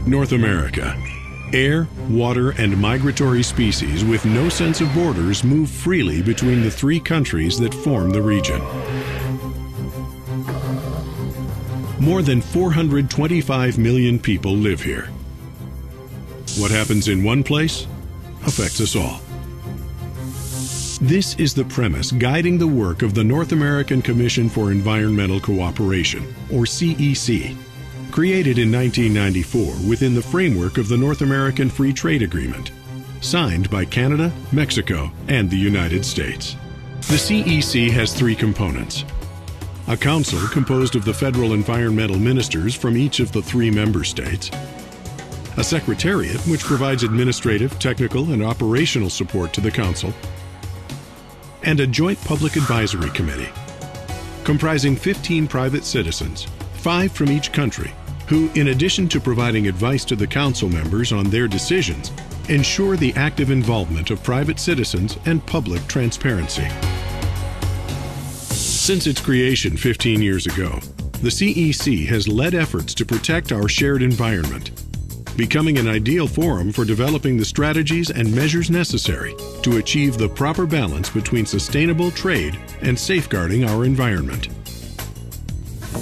North America. Air, water, and migratory species with no sense of borders move freely between the three countries that form the region. More than 425 million people live here. What happens in one place affects us all. This is the premise guiding the work of the North American Commission for Environmental Cooperation, or CEC, created in 1994 within the framework of the North American Free Trade Agreement, signed by Canada, Mexico, and the United States. The CEC has three components: a council composed of the federal environmental ministers from each of the three member states, a secretariat which provides administrative, technical, and operational support to the council, and a joint public advisory committee comprising 15 private citizens, 5 from each country, who, in addition to providing advice to the council members on their decisions, ensure the active involvement of private citizens and public transparency. Since its creation 15 years ago, the CEC has led efforts to protect our shared environment, becoming an ideal forum for developing the strategies and measures necessary to achieve the proper balance between sustainable trade and safeguarding our environment.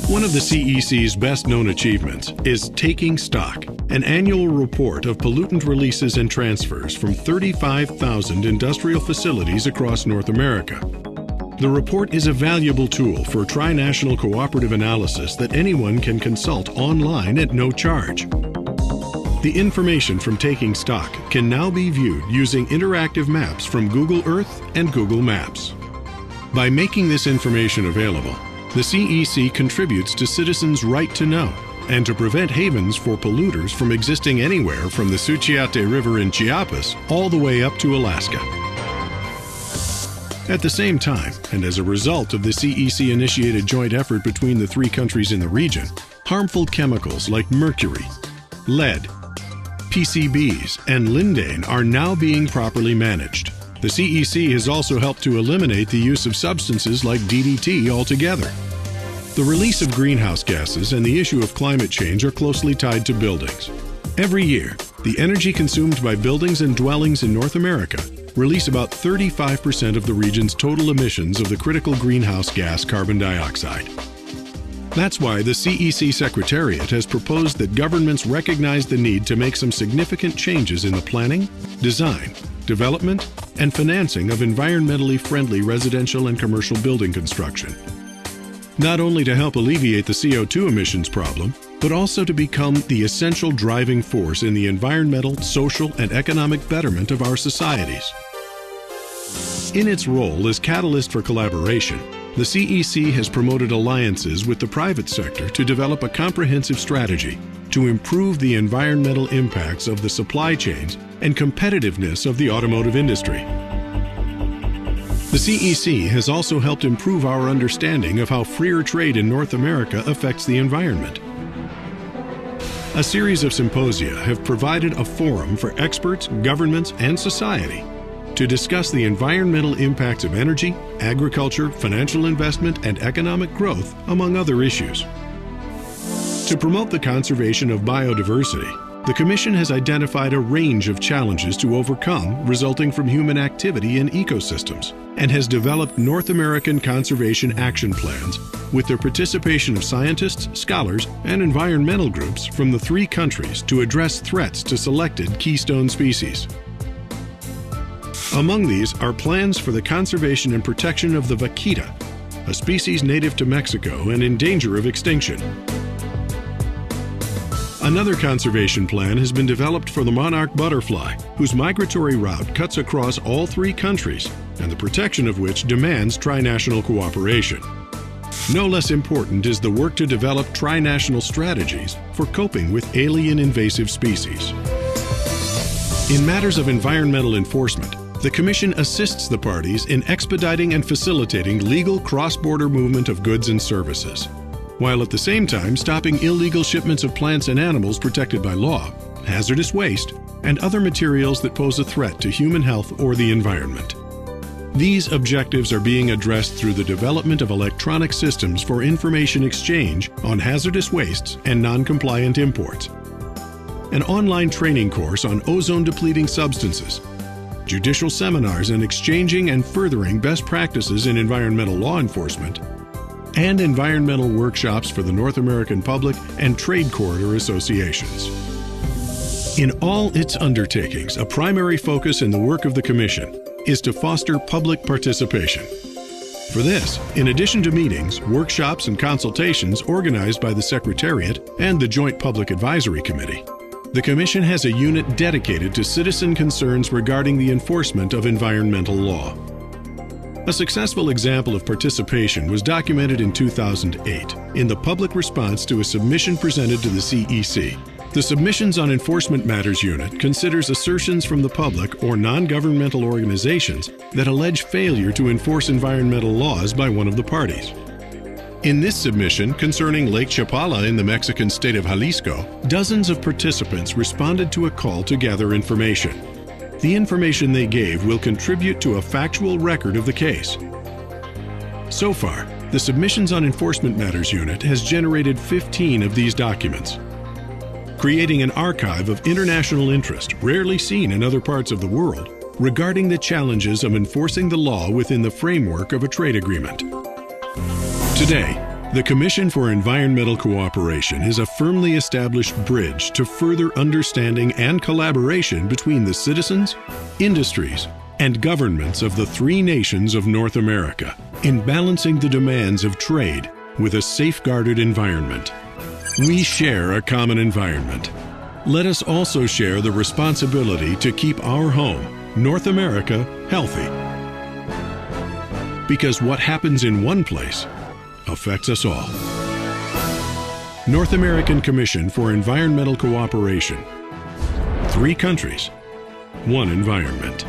One of the CEC's best-known achievements is Taking Stock, an annual report of pollutant releases and transfers from 35,000 industrial facilities across North America. The report is a valuable tool for tri-national cooperative analysis that anyone can consult online at no charge. The information from Taking Stock can now be viewed using interactive maps from Google Earth and Google Maps. By making this information available, the CEC contributes to citizens' right to know and to prevent havens for polluters from existing anywhere from the Suchiate River in Chiapas all the way up to Alaska. At the same time, and as a result of the CEC-initiated joint effort between the three countries in the region, harmful chemicals like mercury, lead, PCBs, and lindane are now being properly managed. The CEC has also helped to eliminate the use of substances like DDT altogether. The release of greenhouse gases and the issue of climate change are closely tied to buildings. Every year, the energy consumed by buildings and dwellings in North America release about 35% of the region's total emissions of the critical greenhouse gas carbon dioxide. That's why the CEC Secretariat has proposed that governments recognize the need to make some significant changes in the planning, design, development, and financing of environmentally friendly residential and commercial building construction. Not only to help alleviate the CO2 emissions problem, but also to become the essential driving force in the environmental, social, and economic betterment of our societies. In its role as catalyst for collaboration, the CEC has promoted alliances with the private sector to develop a comprehensive strategy to improve the environmental impacts of the supply chains and competitiveness of the automotive industry. The CEC has also helped improve our understanding of how freer trade in North America affects the environment. A series of symposia have provided a forum for experts, governments, and society to discuss the environmental impacts of energy, agriculture, financial investment, and economic growth, among other issues. To promote the conservation of biodiversity, the Commission has identified a range of challenges to overcome resulting from human activity in ecosystems and has developed North American conservation action plans with the participation of scientists, scholars, and environmental groups from the three countries to address threats to selected keystone species. Among these are plans for the conservation and protection of the vaquita, a species native to Mexico and in danger of extinction. Another conservation plan has been developed for the monarch butterfly, whose migratory route cuts across all three countries, and the protection of which demands tri-national cooperation. No less important is the work to develop tri-national strategies for coping with alien invasive species. In matters of environmental enforcement, the Commission assists the parties in expediting and facilitating legal cross-border movement of goods and services, while at the same time stopping illegal shipments of plants and animals protected by law, hazardous waste, and other materials that pose a threat to human health or the environment. These objectives are being addressed through the development of electronic systems for information exchange on hazardous wastes and non-compliant imports. an online training course on ozone-depleting substances, judicial seminars on exchanging and furthering best practices in environmental law enforcement, and environmental workshops for the North American public and trade corridor associations. In all its undertakings, a primary focus in the work of the Commission is to foster public participation. For this, in addition to meetings, workshops, and consultations organized by the Secretariat and the Joint Public Advisory Committee, the Commission has a unit dedicated to citizen concerns regarding the enforcement of environmental law. A successful example of participation was documented in 2008 in the public response to a submission presented to the CEC. The Submissions on Enforcement Matters Unit considers assertions from the public or non-governmental organizations that allege failure to enforce environmental laws by one of the parties. In this submission concerning Lake Chapala in the Mexican state of Jalisco, dozens of participants responded to a call to gather information. The information they gave will contribute to a factual record of the case. So far, the Submissions on Enforcement Matters Unit has generated 15 of these documents, creating an archive of international interest rarely seen in other parts of the world regarding the challenges of enforcing the law within the framework of a trade agreement. Today, the Commission for Environmental Cooperation is a firmly established bridge to further understanding and collaboration between the citizens, industries, and governments of the three nations of North America in balancing the demands of trade with a safeguarded environment. We share a common environment. Let us also share the responsibility to keep our home, North America, healthy. Because what happens in one place affects us all. North American Commission for Environmental Cooperation. 3 countries, 1 environment.